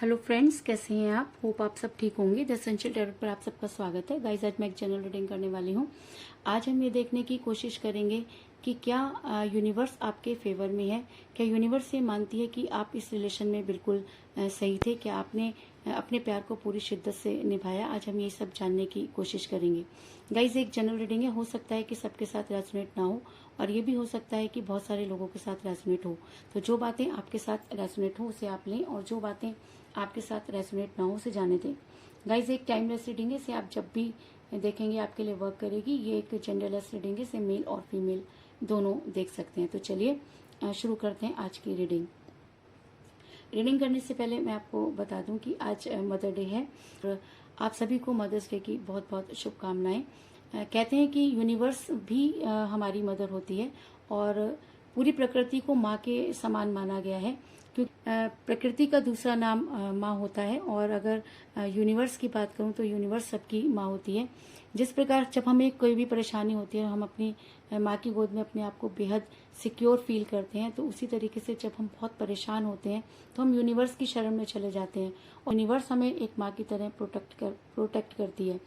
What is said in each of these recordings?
Hello friends, कैसे हैं आप? होप आप सब ठीक होंगे। द एसेंशियल टैरोट पर आप सबका स्वागत है। गाइस, आज मैं एक जनरल रीडिंग करने वाली हूँ। आज हम ये देखने की कोशिश करेंगे कि क्या यूनिवर्स आपके फेवर में है। क्या यूनिवर्स ये मानती है कि आप इस रिलेशन में बिल्कुल सही थे? क्या आपने अपने प्यार को पूरी शिद्दत से निभाया? आज हम ये सब जानने की कोशिश करेंगे। गाइस, एक जनरल रीडिंग है, हो सकता है कि सबके साथ रेजोनेट ना हो, और ये भी हो सकता है कि बहुत सारे लोगों के साथ रेजोनेट हो। तो जो बातें आपके साथ रेजोनेट हो उसे आप लें, और जो बातें आपके साथ रेजोनेट ना हो उसे जाने दें। गाइज, एक टाइमलेस रीडिंग है, इसे आप जब भी देखेंगे आपके लिए वर्क करेगी। ये एक जेंडरलेस रीडिंग है, इसे मेल और फीमेल दोनों देख सकते हैं। तो चलिए शुरू करते हैं आज की रीडिंग करने से पहले मैं आपको बता दूं कि आज मदर डे है, और आप सभी को मदर्स डे की बहुत बहुत शुभकामनाएं। कहते हैं कि यूनिवर्स भी हमारी मदर होती है, और पूरी प्रकृति को माँ के समान माना गया है, क्योंकि प्रकृति का दूसरा नाम माँ होता है। और अगर यूनिवर्स की बात करूँ तो यूनिवर्स सबकी माँ होती है। जिस प्रकार जब हमें कोई भी परेशानी होती है, हम अपनी माँ की गोद में अपने आप को बेहद सिक्योर फील करते हैं, तो उसी तरीके से जब हम बहुत परेशान होते हैं तो हम यूनिवर्स की शरण में चले जाते हैं, और यूनिवर्स हमें एक माँ की तरह प्रोटेक्ट करती है।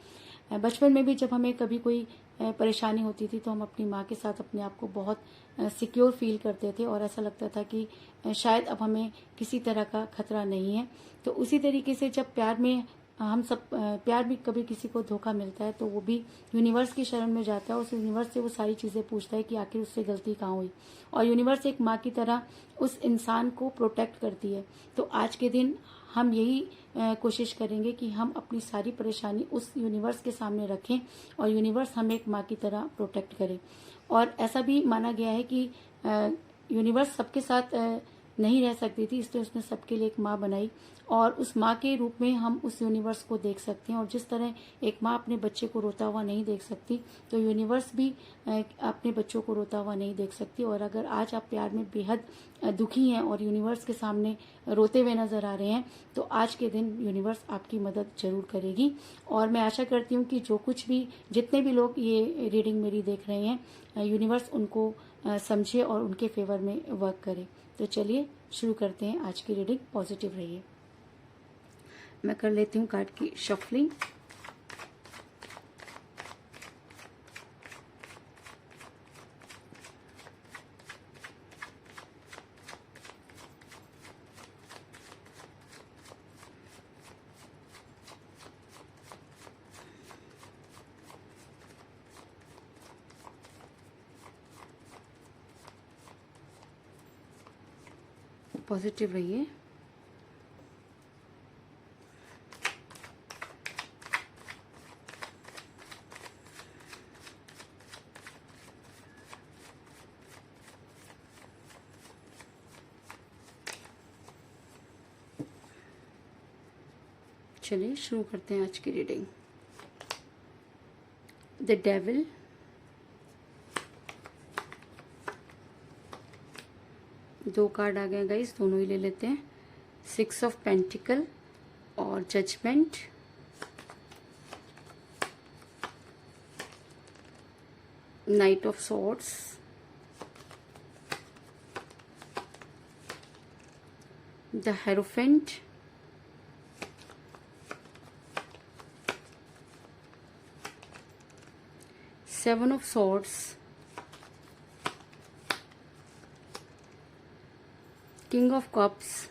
बचपन में भी जब हमें कभी कोई परेशानी होती थी तो हम अपनी माँ के साथ अपने आप को बहुत सिक्योर फील करते थे, और ऐसा लगता था कि शायद अब हमें किसी तरह का खतरा नहीं है। तो उसी तरीके से जब प्यार में हम सब प्यार भी कभी किसी को धोखा मिलता है तो वो भी यूनिवर्स की शरण में जाता है। उस यूनिवर्स से वो सारी चीज़ें पूछता है कि आखिर उससे गलती कहाँ हुई, और यूनिवर्स एक माँ की तरह उस इंसान को प्रोटेक्ट करती है। तो आज के दिन हम यही कोशिश करेंगे कि हम अपनी सारी परेशानी उस यूनिवर्स के सामने रखें, और यूनिवर्स हमें एक माँ की तरह प्रोटेक्ट करे। और ऐसा भी माना गया है कि यूनिवर्स सबके साथ नहीं रह सकती थी, इसलिए उसने सबके लिए एक माँ बनाई, और उस माँ के रूप में हम उस यूनिवर्स को देख सकते हैं। और जिस तरह एक माँ अपने बच्चे को रोता हुआ नहीं देख सकती, तो यूनिवर्स भी अपने बच्चों को रोता हुआ नहीं देख सकती। और अगर आज आप प्यार में बेहद दुखी हैं और यूनिवर्स के सामने रोते हुए नजर आ रहे हैं, तो आज के दिन यूनिवर्स आपकी मदद जरूर करेगी। और मैं आशा करती हूँ कि जितने भी लोग ये रीडिंग मेरी देख रहे हैं, यूनिवर्स उनको समझे और उनके फेवर में वर्क करे। तो चलिए शुरू करते हैं आज की रीडिंग। पॉजिटिव रहिए। मैं कर लेती हूँ कार्ड की शफलिंग। पॉजिटिव रहिए। चलिए शुरू करते हैं आज की रीडिंग। द डेविल, दो कार्ड आ गए गाइस, दोनों ही ले लेते हैं। 6 ऑफ पेंटिकल और judgement. Knight of swords, the hierophant, seven of swords, king of cups,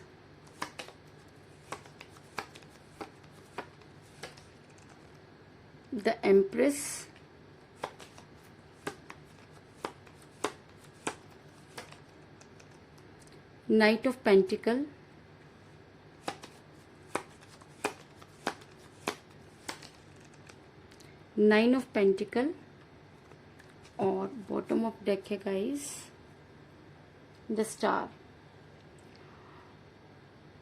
the empress, knight of pentacle, nine of pentacle, और बॉटम ऑफ डेक है गाइस द स्टार।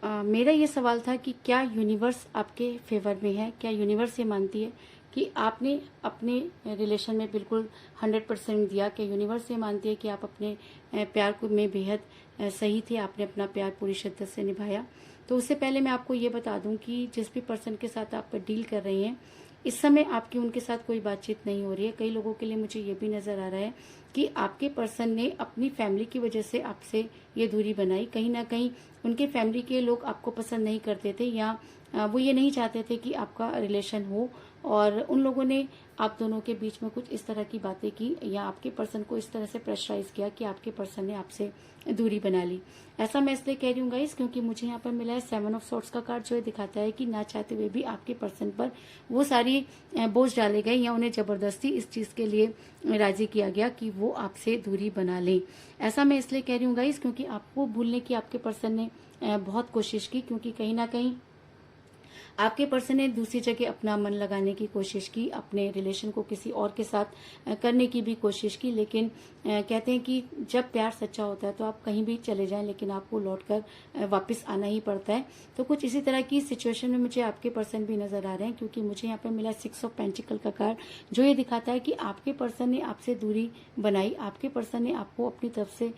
मेरा ये सवाल था कि क्या यूनिवर्स आपके फेवर में है? क्या यूनिवर्स ये मानती है कि आपने अपने रिलेशन में बिल्कुल 100% दिया? क्या यूनिवर्स ये मानती है कि आप अपने प्यार को में बेहद सही थे, आपने अपना प्यार पूरी शिद्दत से निभाया? तो उससे पहले मैं आपको ये बता दूं कि जिस भी पर्सन के साथ आप डील कर रही हैं, इस समय आपकी उनके साथ कोई बातचीत नहीं हो रही है। कई लोगों के लिए मुझे ये भी नजर आ रहा है कि आपके पर्सन ने अपनी फैमिली की वजह से आपसे ये दूरी बनाई। कहीं ना कहीं उनके फैमिली के लोग आपको पसंद नहीं करते थे, या वो ये नहीं चाहते थे कि आपका रिलेशन हो, और उन लोगों ने आप दोनों के बीच में कुछ इस तरह की बातें की, या आपके पर्सन को इस तरह से प्रेशराइज किया कि आपके पर्सन ने आपसे दूरी बना ली। ऐसा मैं इसलिए कह रही हूँ गाइस, क्योंकि मुझे यहाँ पर मिला है 7 ऑफ सॉर्ड्स का कार्ड, जो ये दिखाता है कि ना चाहते हुए भी आपके पर्सन पर वो सारी बोझ डाले गए, या उन्हें जबरदस्ती इस चीज के लिए राजी किया गया कि वो आपसे दूरी बना लें। ऐसा मैं इसलिए कह रही हूँ गाइस, क्योंकि आपको भूलने की आपके पर्सन ने बहुत कोशिश की, क्योंकि कहीं ना कहीं आपके पर्सन ने दूसरी जगह अपना मन लगाने की कोशिश की, अपने रिलेशन को किसी और के साथ करने की भी कोशिश की, लेकिन कहते हैं कि जब प्यार सच्चा होता है तो आप कहीं भी चले जाएं, लेकिन आपको लौटकर वापस आना ही पड़ता है। तो कुछ इसी तरह की सिचुएशन में मुझे आपके पर्सन भी नजर आ रहे हैं, क्योंकि मुझे यहाँ पे मिला 6 ऑफ पेंटिकल का कार्ड, जो ये दिखाता है कि आपके पर्सन ने आपसे दूरी बनाई, आपके पर्सन ने आपको अपनी तरफ से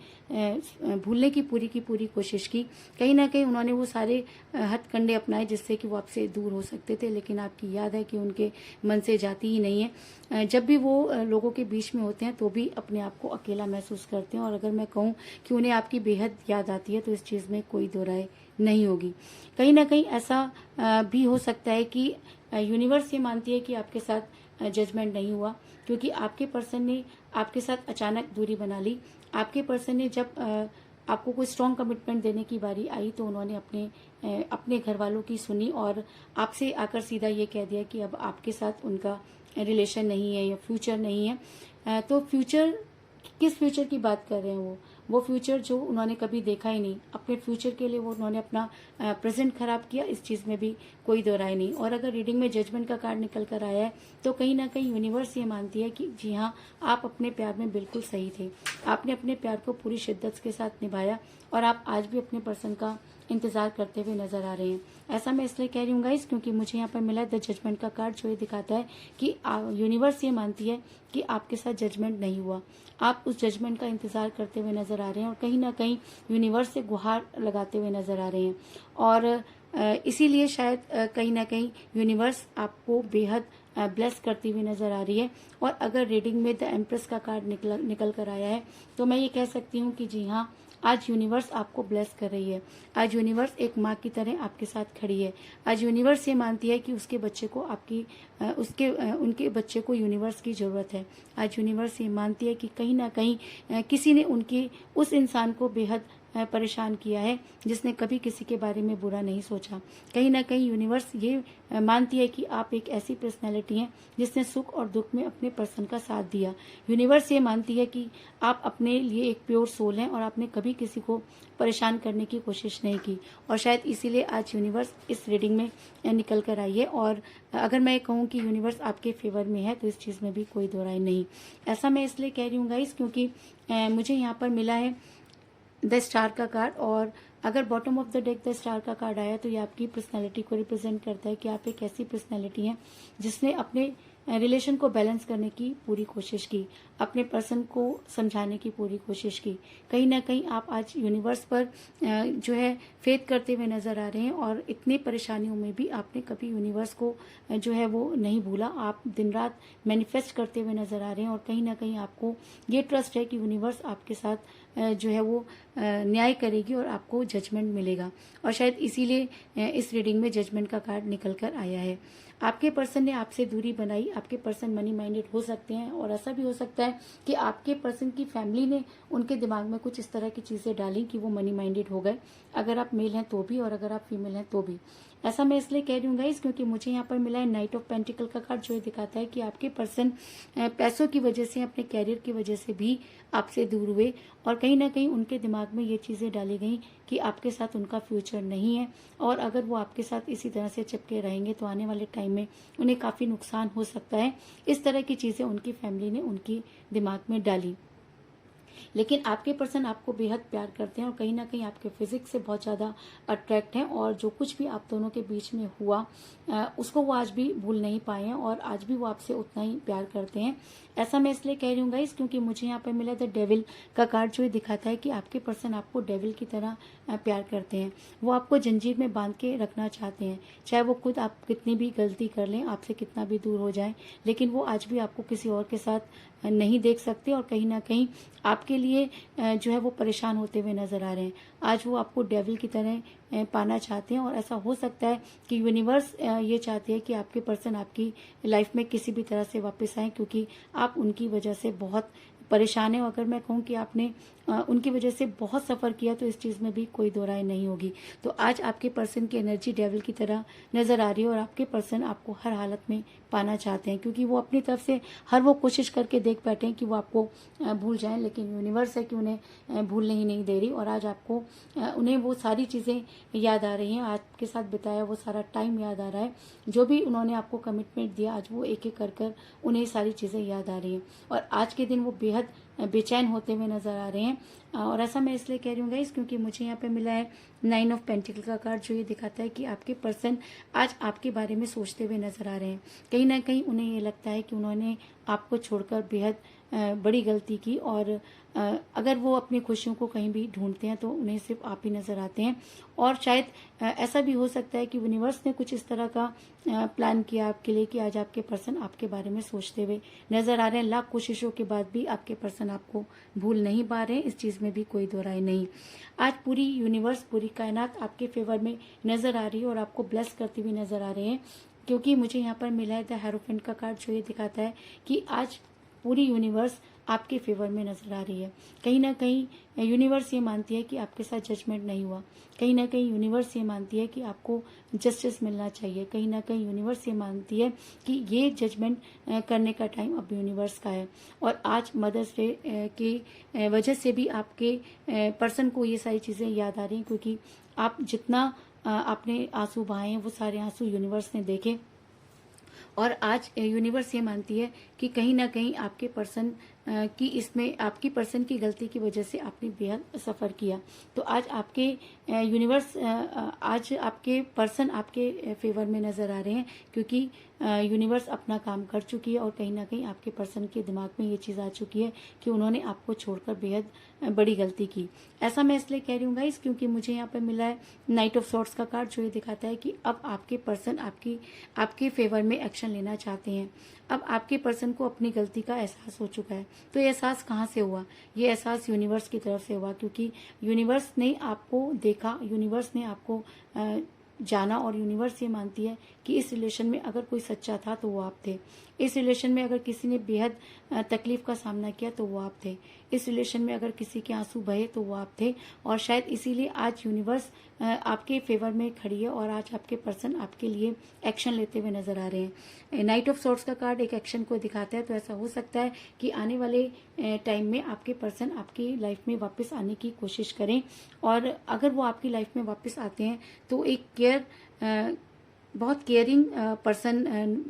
भूलने की पूरी कोशिश की। कहीं ना कहीं उन्होंने वो सारे हथकंडे अपनाए जिससे कि वो आपसे दूर हो सकते थे, लेकिन आपकी याद है कि उनके मन से जाती ही नहीं है। जब भी वो लोगों के बीच में होते हैं तो भी अपने आप को अकेला महसूस करते हैं, और अगर मैं कहूँ कि उन्हें आपकी बेहद याद आती है तो इस चीज में कोई दो राय नहीं होगी। कहीं ना कहीं ऐसा भी हो सकता है कि यूनिवर्स ये मानती है कि आपके साथ जजमेंट नहीं हुआ, क्योंकि आपके पर्सन ने आपके साथ अचानक दूरी बना ली। आपके पर्सन ने जब आपको कोई स्ट्रॉन्ग कमिटमेंट देने की बारी आई तो उन्होंने अपने घर वालों की सुनी, और आपसे आकर सीधा ये कह दिया कि अब आपके साथ उनका रिलेशन नहीं है या फ्यूचर नहीं है। तो फ्यूचर, किस फ्यूचर की बात कर रहे हैं वो फ्यूचर जो उन्होंने कभी देखा ही नहीं। अपने फ्यूचर के लिए वो उन्होंने अपना प्रेजेंट खराब किया, इस चीज में भी कोई दो राय नहीं। और अगर रीडिंग में जजमेंट का कार्ड निकल कर आया है तो कहीं ना कहीं यूनिवर्स ये मानती है कि जी हाँ, आप अपने प्यार में बिल्कुल सही थे, आपने अपने प्यार को पूरी शिद्दत के साथ निभाया, और आप आज भी अपने पर्सन का इंतजार करते हुए नजर आ रहे हैं। ऐसा मैं इसलिए कह रही हूँ गाइस, क्योंकि मुझे यहाँ पर मिला द जजमेंट का कार्ड, जो ये दिखाता है कि यूनिवर्स ये मानती है कि आपके साथ जजमेंट नहीं हुआ, आप उस जजमेंट का इंतजार करते हुए नजर आ रहे हैं, और कहीं ना कहीं यूनिवर्स से गुहार लगाते हुए नजर आ रहे हैं। और इसीलिए शायद कहीं ना कहीं यूनिवर्स आपको बेहद ब्लेस करती हुई नजर आ रही है। और अगर रीडिंग में द एम्प्रेस का कार्ड निकल कर आया है तो मैं ये कह सकती हूँ कि जी हाँ, आज यूनिवर्स आपको ब्लेस कर रही है। आज यूनिवर्स एक माँ की तरह आपके साथ खड़ी है। आज यूनिवर्स ये मानती है कि उसके बच्चे को उनके बच्चे को यूनिवर्स की जरूरत है। आज यूनिवर्स ये मानती है कि कहीं ना कहीं किसी ने उनके उस इंसान को बेहद परेशान किया है जिसने कभी किसी के बारे में बुरा नहीं सोचा। कहीं ना कहीं यूनिवर्स ये मानती है कि आप एक ऐसी पर्सनैलिटी हैं जिसने सुख और दुख में अपने पर्सन का साथ दिया। यूनिवर्स ये मानती है कि आप अपने लिए एक प्योर सोल हैं और आपने कभी किसी को परेशान करने की कोशिश नहीं की, और शायद इसीलिए आज यूनिवर्स इस रीडिंग में निकल कर आई है। और अगर मैं कहूँ कि यूनिवर्स आपके फेवर में है तो इस चीज़ में भी कोई दो राय नहीं। ऐसा मैं इसलिए कह रही हूँ गाइस, क्योंकि मुझे यहाँ पर मिला है द स्टार का कार्ड, और अगर bottom of the deck the star का कार्ड आया तो ये आपकी पर्सनैलिटी को रिप्रेजेंट करता है कि आप एक ऐसी पर्सनैलिटी हैं जिसने अपने रिलेशन को बैलेंस करने की पूरी कोशिश की, अपने पर्सन को समझाने की पूरी कोशिश की। कहीं ना कहीं आप आज यूनिवर्स पर जो है फेथ करते हुए नजर आ रहे हैं, और इतनी परेशानियों में भी आपने कभी यूनिवर्स को जो है वो नहीं भूला। आप दिन रात मैनिफेस्ट करते हुए नजर आ रहे हैं, और कहीं ना कहीं आपको ये ट्रस्ट है कि यूनिवर्स आपके साथ जो है वो न्याय करेगी और आपको जजमेंट मिलेगा। और शायद इसीलिए इस रीडिंग में जजमेंट का कार्ड निकल कर आया है। आपके पर्सन ने आपसे दूरी बनाई। आपके पर्सन मनी माइंडेड हो सकते हैं, और ऐसा भी हो सकता है कि आपके पर्सन की फैमिली ने उनके दिमाग में कुछ इस तरह की चीजें डाली कि वो मनी माइंडेड हो गए। अगर आप मेल हैं तो भी, और अगर आप फीमेल हैं तो भी। ऐसा मैं इसलिए कह रही हूँ गाइस, क्योंकि मुझे यहाँ पर मिला है नाइट ऑफ पेंटिकल का कार्ड, जो ये दिखाता है कि आपके पर्सन पैसों की वजह से, अपने कैरियर की वजह से भी आपसे दूर हुए, और कहीं ना कहीं उनके दिमाग में ये चीजें डाली गई कि आपके साथ उनका फ्यूचर नहीं है, और अगर वो आपके साथ इसी तरह से चिपके रहेंगे तो आने वाले टाइम में उन्हें काफी नुकसान हो सकता है। इस तरह की चीजें उनकी फैमिली ने उनकी दिमाग में डाली। लेकिन आपके पर्सन आपको बेहद प्यार करते हैं और कहीं ना कहीं आपके फिजिक्स से बहुत ज़्यादा अट्रैक्ट हैं, और जो कुछ भी आप दोनों के बीच में हुआ उसको वो आज भी भूल नहीं पाए हैं और आज भी वो आपसे उतना ही प्यार करते हैं। ऐसा मैं इसलिए कह रही हूँ गाइस क्योंकि मुझे यहाँ पे मिला द डेविल का कार्ड, जो ये दिखाता है कि आपके पर्सन आपको डेविल की तरह प्यार करते हैं। वो आपको जंजीर में बांध के रखना चाहते हैं, चाहे वो खुद आप कितनी भी गलती कर लें, आपसे कितना भी दूर हो जाए, लेकिन वो आज भी आपको किसी और के साथ नहीं देख सकते और कहीं ना कहीं आपके लिए जो है वो परेशान होते हुए नजर आ रहे हैं। आज वो आपको डेविल की तरह पाना चाहते हैं और ऐसा हो सकता है कि यूनिवर्स ये चाहती है कि आपके पर्सन आपकी लाइफ में किसी भी तरह से वापस आए, क्योंकि आप उनकी वजह से बहुत परेशान है। अगर मैं कहूँ कि आपने उनकी वजह से बहुत सफ़र किया तो इस चीज़ में भी कोई दो राय नहीं होगी। तो आज आपके पर्सन की एनर्जी डेविल की तरह नज़र आ रही है और आपके पर्सन आपको हर हालत में पाना चाहते हैं, क्योंकि वो अपनी तरफ से हर वो कोशिश करके देख बैठे हैं कि वो आपको भूल जाएं, लेकिन यूनिवर्स है कि उन्हें भूलने ही नहीं दे रही। और आज आपको उन्हें वो सारी चीज़ें याद आ रही हैं, आपके साथ बिताया वो सारा टाइम याद आ रहा है, जो भी उन्होंने आपको कमिटमेंट दिया आज वो एक एक कर कर उन्हें सारी चीज़ें याद आ रही हैं और आज के दिन वो बेहद बेचैन होते हुए नजर आ रहे हैं। और ऐसा मैं इसलिए कह रही हूँ गाइस क्योंकि मुझे यहाँ पे मिला है 9 ऑफ पेंटिकल का कार्ड, जो ये दिखाता है कि आपके पर्सन आज आपके बारे में सोचते हुए नजर आ रहे हैं। कहीं ना कहीं उन्हें ये लगता है कि उन्होंने आपको छोड़कर बेहद बड़ी गलती की और अगर वो अपनी खुशियों को कहीं भी ढूंढते हैं तो उन्हें सिर्फ आप ही नजर आते हैं। और शायद ऐसा भी हो सकता है कि यूनिवर्स ने कुछ इस तरह का प्लान किया आपके लिए कि आज आपके पर्सन आपके बारे में सोचते हुए नजर आ रहे हैं। लाख कोशिशों के बाद भी आपके पर्सन आपको भूल नहीं पा रहे हैं, इस चीज में भी कोई दो राय नहीं। आज पूरी यूनिवर्स, पूरी कायनात आपके फेवर में नजर आ रही है और आपको ब्लेस करती हुई नजर आ रहे हैं, क्योंकि मुझे यहाँ पर मिला है द हेरोफेंट का कार्ड, जो ये दिखाता है कि आज पूरी यूनिवर्स आपके फेवर में नजर आ रही है। कहीं ना कहीं यूनिवर्स ये मानती है कि आपके साथ जजमेंट नहीं हुआ, कहीं ना कहीं यूनिवर्स ये मानती है कि आपको जस्टिस मिलना चाहिए, कहीं ना कहीं यूनिवर्स ये मानती है कि ये जजमेंट करने का टाइम अब यूनिवर्स का है। और आज मदर्स डे की वजह से भी आपके पर्सन को ये सारी चीज़ें याद आ रही हैं, क्योंकि आप जितना आपने आंसू बहाए हैं वो सारे आंसू यूनिवर्स ने देखे और आज यूनिवर्स ये मानती है कि कहीं ना कहीं आपके पर्सन की इसमें आपकी पर्सन की गलती की वजह से आपने बेहद सफ़र किया। तो आज आपके यूनिवर्स आज आपके पर्सन आपके फेवर में नज़र आ रहे हैं, क्योंकि यूनिवर्स अपना काम कर चुकी है और कहीं ना कहीं आपके पर्सन के दिमाग में ये चीज़ आ चुकी है कि उन्होंने आपको छोड़कर बेहद बड़ी गलती की। ऐसा मैं इसलिए कह रही हूँ गाइस क्योंकि मुझे यहाँ पे मिला है नाइट ऑफ सॉर्ट्स का कार्ड, जो ये दिखाता है कि अब आपके पर्सन आपके फेवर में एक्शन लेना चाहते हैं। अब आपके पर्सन को अपनी गलती का एहसास हो चुका है। तो ये एहसास कहाँ से हुआ? ये एहसास यूनिवर्स की तरफ से हुआ, क्योंकि यूनिवर्स ने आपको देखा, यूनिवर्स ने आपको जाना और यूनिवर्स ये मानती है कि इस रिलेशन में अगर कोई सच्चा था तो वो आप थे। इस रिलेशन में अगर किसी ने बेहद तकलीफ का सामना किया तो वो आप थे। इस रिलेशन में अगर किसी के आंसू बहे तो वो आप थे। और शायद इसीलिए आज यूनिवर्स आपके फेवर में खड़ी है और आज आपके पर्सन आपके लिए एक्शन लेते हुए नजर आ रहे हैं। नाइट ऑफ सॉर्ट्स का कार्ड एक एक्शन को दिखाता है, तो ऐसा हो सकता है कि आने वाले टाइम में आपके पर्सन आपकी लाइफ में वापस आने की कोशिश करें और अगर वो आपकी लाइफ में वापस आते हैं तो एक बहुत केयरिंग पर्सन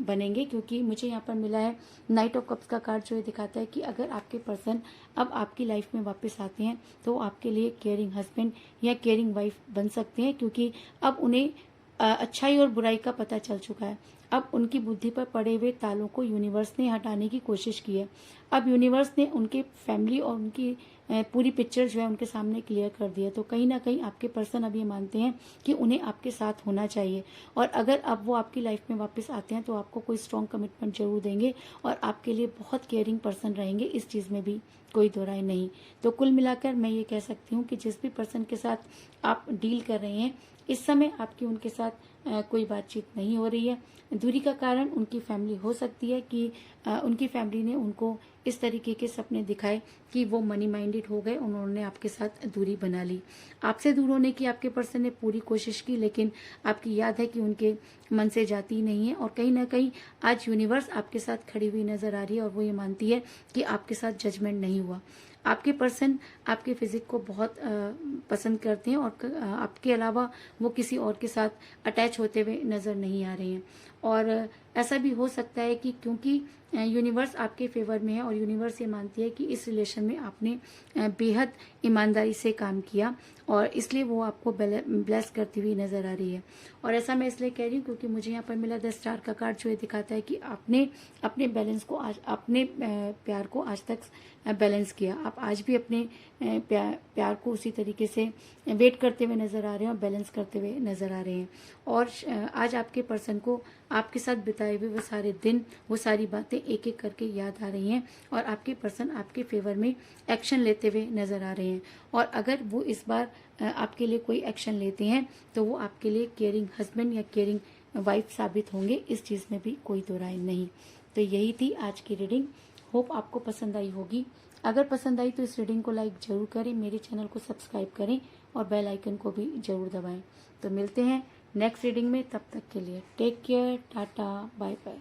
बनेंगे, क्योंकि मुझे यहाँ पर मिला है नाइट ऑफ कप्स का कार्ड, जो ये दिखाता है कि अगर आपके पर्सन अब आपकी लाइफ में वापस आते हैं तो आपके लिए केयरिंग हस्बैंड या केयरिंग वाइफ बन सकते हैं, क्योंकि अब उन्हें अच्छाई और बुराई का पता चल चुका है। अब उनकी बुद्धि पर पड़े हुए तालों को यूनिवर्स ने हटाने की कोशिश की है। अब यूनिवर्स ने उनके फैमिली और उनकी पूरी पिक्चर जो है उनके सामने क्लियर कर दी है। तो कहीं ना कहीं आपके पर्सन अब ये मानते हैं कि उन्हें आपके साथ होना चाहिए और अगर अब वो आपकी लाइफ में वापस आते हैं तो आपको कोई स्ट्रॉन्ग कमिटमेंट जरूर देंगे और आपके लिए बहुत केयरिंग पर्सन रहेंगे, इस चीज़ में भी कोई दो राय नहीं। तो कुल मिलाकर मैं ये कह सकती हूँ कि जिस भी पर्सन के साथ आप डील कर रहे हैं इस समय आपकी उनके साथ कोई बातचीत नहीं हो रही है। दूरी का कारण उनकी फैमिली हो सकती है कि उनकी फैमिली ने उनको इस तरीके के सपने दिखाए कि वो मनी माइंडेड हो गए, उन्होंने आपके साथ दूरी बना ली। आपसे दूर होने की आपके पर्सन ने पूरी कोशिश की, लेकिन आपकी याद है कि उनके मन से जाती नहीं है और कहीं ना कहीं आज यूनिवर्स आपके साथ खड़ी हुई नजर आ रही है और वो ये मानती है कि आपके साथ जजमेंट नहीं हुआ। आपके पर्सन आपके फिजिक को बहुत पसंद करते हैं और आपके अलावा वो किसी और के साथ अटैच होते हुए नजर नहीं आ रहे हैं। और ऐसा भी हो सकता है कि क्योंकि यूनिवर्स आपके फेवर में है और यूनिवर्स ये मानती है कि इस रिलेशन में आपने बेहद ईमानदारी से काम किया और इसलिए वो आपको ब्लेस करती हुई नजर आ रही है। और ऐसा मैं इसलिए कह रही हूँ क्योंकि मुझे यहाँ पर मिला 10 स्टार का कार्ड, जो ये दिखाता है कि आपने अपने बैलेंस को आज, अपने प्यार को आज तक बैलेंस किया। आप आज भी अपने प्यार को उसी तरीके से वेट करते हुए नजर आ रहे हैं और बैलेंस करते हुए नजर आ रहे हैं। और आज आपके पर्सन को आपके साथ बिताए हुए वो सारे दिन, वो सारी बातें एक एक करके याद आ रही हैं और आपके पर्सन आपके फेवर में एक्शन लेते हुए नजर आ रहे हैं। और अगर वो इस बार आपके लिए कोई एक्शन लेते हैं तो वो आपके लिए केयरिंग हस्बैंड या केयरिंग वाइफ साबित होंगे, इस चीज़ में भी कोई दो राय नहीं। तो यही थी आज की रीडिंग। होप आपको पसंद आई होगी। अगर पसंद आई तो इस रीडिंग को लाइक जरूर करें, मेरे चैनल को सब्सक्राइब करें और बेल आइकन को भी जरूर दबाएं। तो मिलते हैं नेक्स्ट रीडिंग में, तब तक के लिए take care, tata, bye bye.